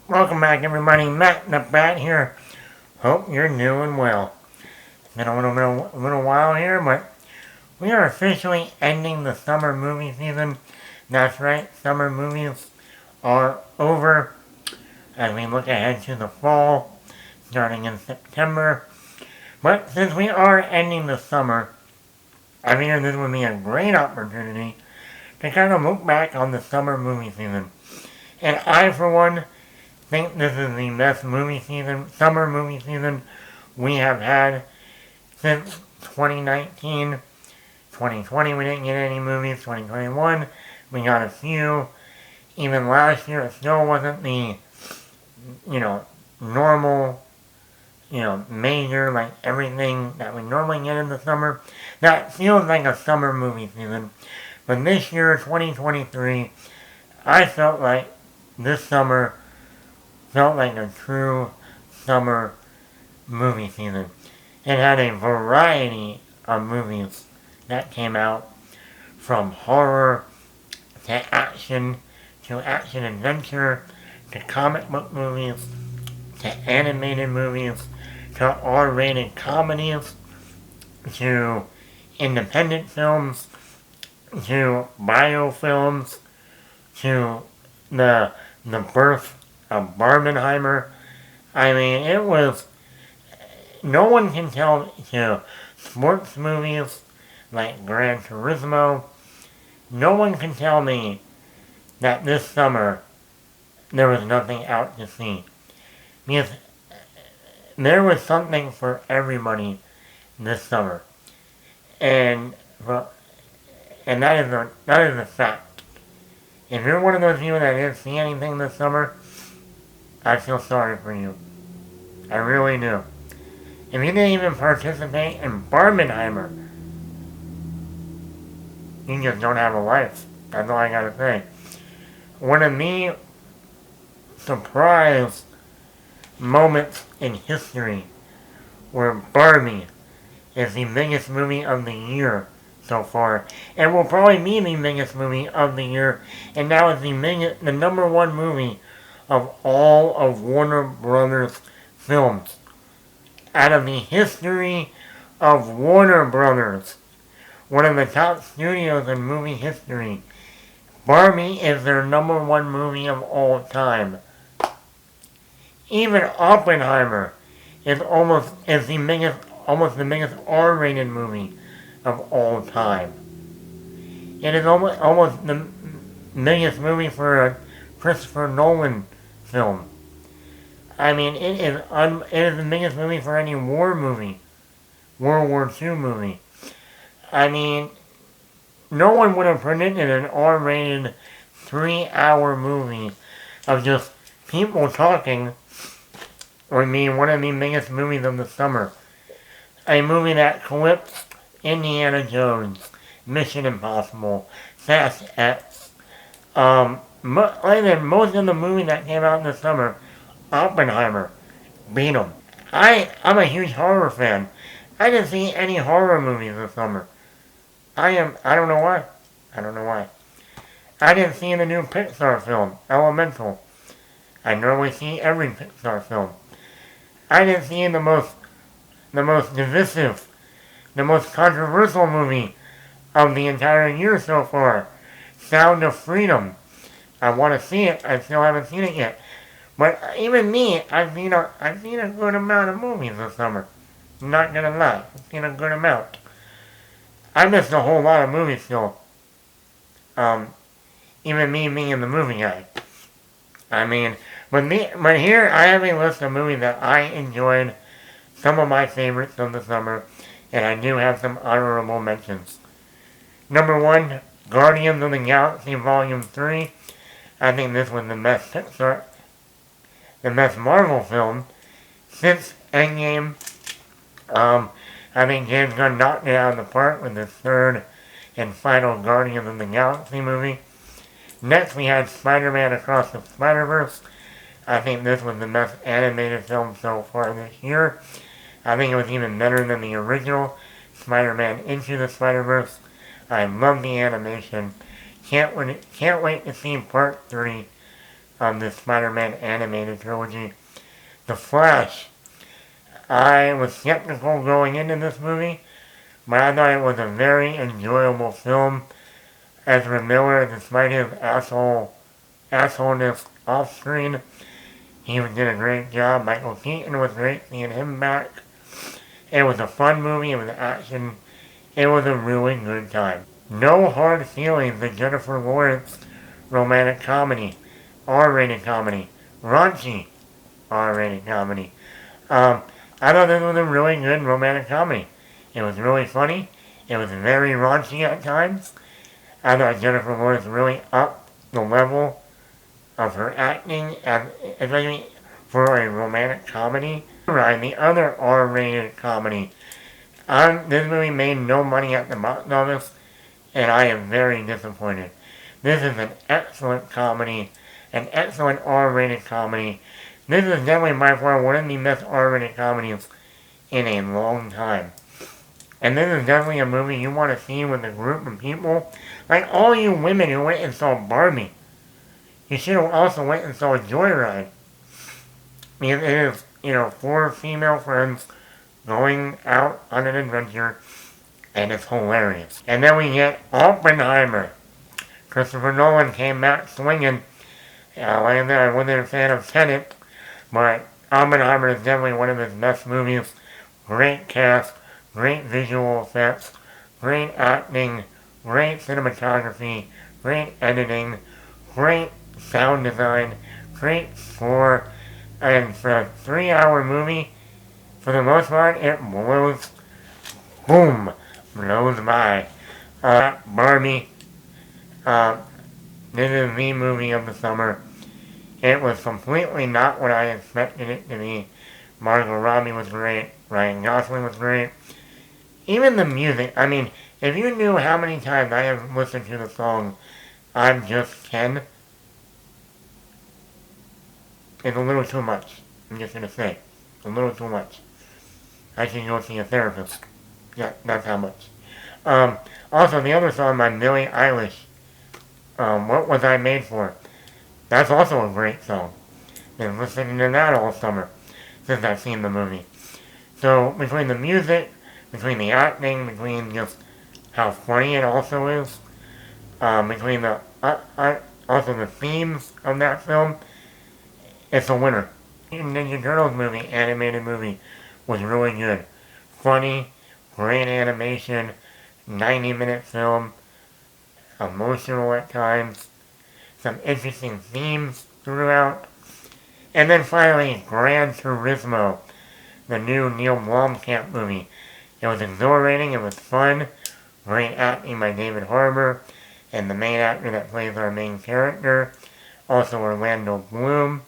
Welcome back, everybody. Matt the Bat here. Hope you're doing well. It's been a little while here, but we are officially ending the summer movie season. That's right, summer movies are over as we look ahead to the fall, starting in September. But since we are ending the summer, I figured this would be a great opportunity to kind of look back on the summer movie season. And I, for one, think this is the best summer movie season we have had since 2019. 2020 we didn't get any movies. 2021 we got a few. Even last year it still wasn't the, normal, major, like everything that we normally get in the summer. That feels like a summer movie season. But this year, 2023, I felt like this summer felt like a true summer movie season. It had a variety of movies that came out, from horror to action adventure, to comic book movies, to animated movies, to R-rated comedies, to independent films, to biofilms, to the birth of Barbenheimer. I mean, it was, no one can tell, sports movies like Gran Turismo. No one can tell me that this summer there was nothing out to see. Because there was something for everybody this summer. And, well, and that is a fact. If you're one of those people that didn't see anything this summer, I feel sorry for you. I really do. If you didn't even participate in Barbenheimer, you just don't have a life. That's all I gotta say. One of the surprise moments in history where Barbie is the biggest movie of the year so far, and will probably be the biggest movie of the year, and now it's the number one movie of all of Warner Brothers films. Out of the history of Warner Brothers, one of the top studios in movie history, Barbie is their number one movie of all time. Even Oppenheimer is almost the biggest R-rated movie of all time. It is almost the biggest movie for a Christopher Nolan film. I mean, it is the biggest movie for any war movie, World War II movie. I mean, no one would have predicted an R-rated 3-hour movie of just people talking would be one of the biggest movies of the summer. A movie that clips Indiana Jones, Mission Impossible, Fast X. Like I said, most of the movies that came out in the summer, Oppenheimer beat them. I'm a huge horror fan. I didn't see any horror movies this summer. I don't know why. I didn't see the new Pixar film, Elemental. I normally see every Pixar film. I didn't see the most divisive, the most controversial movie of the entire year so far, Sound of Freedom. I want to see it. I still haven't seen it yet. But even me, I've seen a good amount of movies this summer. I'm not gonna lie, I've seen a good amount. I missed a whole lot of movies still. Even me being the movie guy. I mean, but here I have a list of movies that I enjoyed, some of my favorites of the summer, and I do have some honorable mentions. Number 1, Guardians of the Galaxy Volume 3. I think this was the best Marvel film since Endgame. I think James Gunn knocked it out of the park with his third and final Guardians of the Galaxy movie. Next we had Spider-Man Across the Spider-Verse. I think this was the best animated film so far this year. I think it was even better than the original Spider-Man Into the Spider-Verse. I love the animation. Can't wait to see part 3 of the Spider-Man animated trilogy. The Flash. I was skeptical going into this movie, but I thought it was a very enjoyable film. Ezra Miller, despite his assholeness off screen, he did a great job. Michael Keaton was great seeing him back. It was a fun movie, it was action, it was a really good time. No Hard Feelings, the Jennifer Lawrence romantic comedy, R-rated comedy, raunchy R-rated comedy. I thought this was a really good romantic comedy. It was really funny, it was very raunchy at times. I thought Jennifer Lawrence really upped the level of her acting, especially for a romantic comedy. Right, the other R-rated comedy. This movie made no money at the box office, and I am very disappointed. This is an excellent comedy, an excellent R-rated comedy. This is definitely by far one of the best R-rated comedies in a long time. And this is definitely a movie you want to see with a group of people. Like all you women who went and saw Barbie. You should have also went and saw Joyride. Because it is, 4 female friends going out on an adventure, and it's hilarious. And then we get Oppenheimer. Christopher Nolan came back swinging. Like I said, I wasn't a fan of Tenet, but Oppenheimer is definitely one of his best movies. Great cast, great visual effects, great acting, great cinematography, great editing, great sound design, great score, and for a 3-hour movie, for the most part, it blows by. Barbie, this is the movie of the summer. It was completely not what I expected it to be. Margot Robbie was great, Ryan Gosling was great. Even the music, if you knew how many times I have listened to the song I'm Just Ken, it's a little too much. I'm just gonna say. A little too much. I should go see a therapist. Yeah, that's how much. Also, the other song by Billie Eilish, What Was I Made For? That's also a great song. Been listening to that all summer since I've seen the movie. So, between the music, between the acting, between just how funny it also is, between also the themes of that film, it's a winner. Ninja Turtles movie, animated movie, was really good. Funny, great animation, 90-minute film, emotional at times, some interesting themes throughout. And then finally, Gran Turismo, the new Neil Blomkamp movie. It was exhilarating, it was fun, great acting by David Harbour, and the main actor that plays our main character, also Orlando Bloom.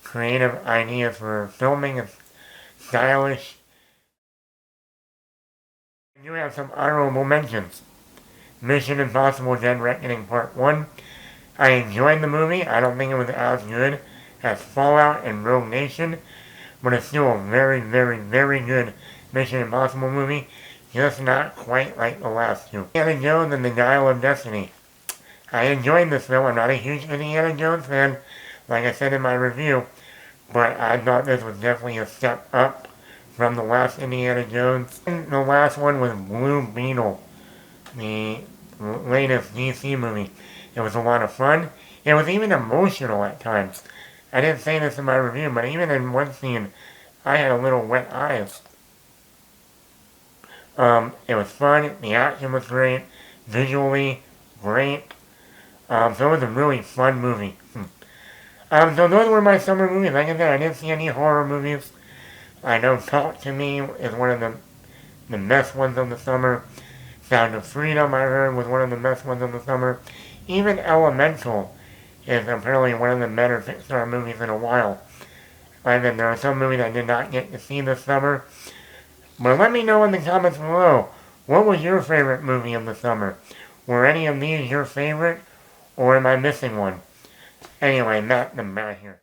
Creative ideas for filming is stylish. You have some honorable mentions. Mission Impossible Dead Reckoning Part 1. I enjoyed the movie. I don't think it was as good as Fallout and Rogue Nation, but it's still a very, very, very good Mission Impossible movie. Just not quite like the last two. Indiana Jones and the Dial of Destiny. I enjoyed this film. I'm not a huge Indiana Jones fan, like I said in my review, but I thought this was definitely a step up from the last Indiana Jones. And the last one was Blue Beetle, the latest DC movie. It was a lot of fun. It was even emotional at times. I didn't say this in my review, but even in one scene, I had a little wet eyes. It was fun. The action was great. Visually, great. So it was a really fun movie. So those were my summer movies. Like I said, I didn't see any horror movies. I know Talk to Me is one of the best ones of the summer. Sound of Freedom, I heard, was one of the best ones of the summer. Even Elemental is apparently one of the better Pixar movies in a while. Like I said, there are some movies I did not get to see this summer. But let me know in the comments below, what was your favorite movie of the summer? Were any of these your favorite, or am I missing one? Anyway, Matt the Matt here.